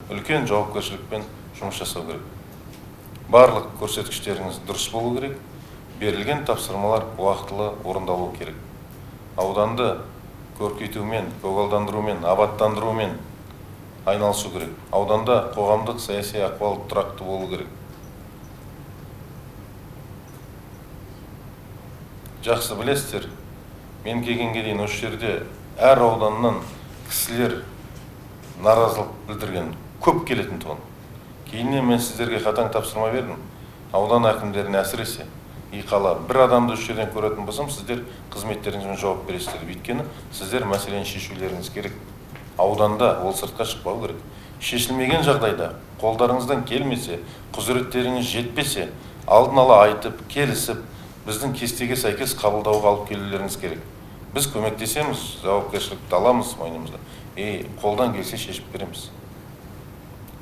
үлкен жауапкершілікпен жұмыс жасау керек. Барлық көрсеткіштеріңіз дұрыс болу керек, берілген тапсырмалар уақытылы орындалу керек. Ауданды көркейтумен, көгалдандырумен, абаттандырумен айналысу керек. Ауданда қоғамдық саяси ахуал тұрақты болу керек. Жақсы білесіздер, мен келгенге дейін осы жерде әр ауданнан кісілер наразылық білдірген, көп келетін тұғын. Кейіннен мен сіздерге қатаң тапсырма бердім. Аудан әкімдеріне әсіресе қала бір адамды осы жерден көретін болсам, сіздер қызметтеріңізбен жауап бересіздер. Өйткені сіздер мәселені шешулеріңіз керек. Ауданда ол сыртқа шықпау керек. Шешілмеген жағдайда, қолдарыңыздан келмесе, құзыреттеріңіз жетпесе, алдын ала айтып, келісіп, біздің кестеге сәйкес қабылдауға алып келулеріңіз керек. Біз көмектесеміз, жауапкершілікті аламыз мойнымызға. Қолдан келсе шешіп береміз.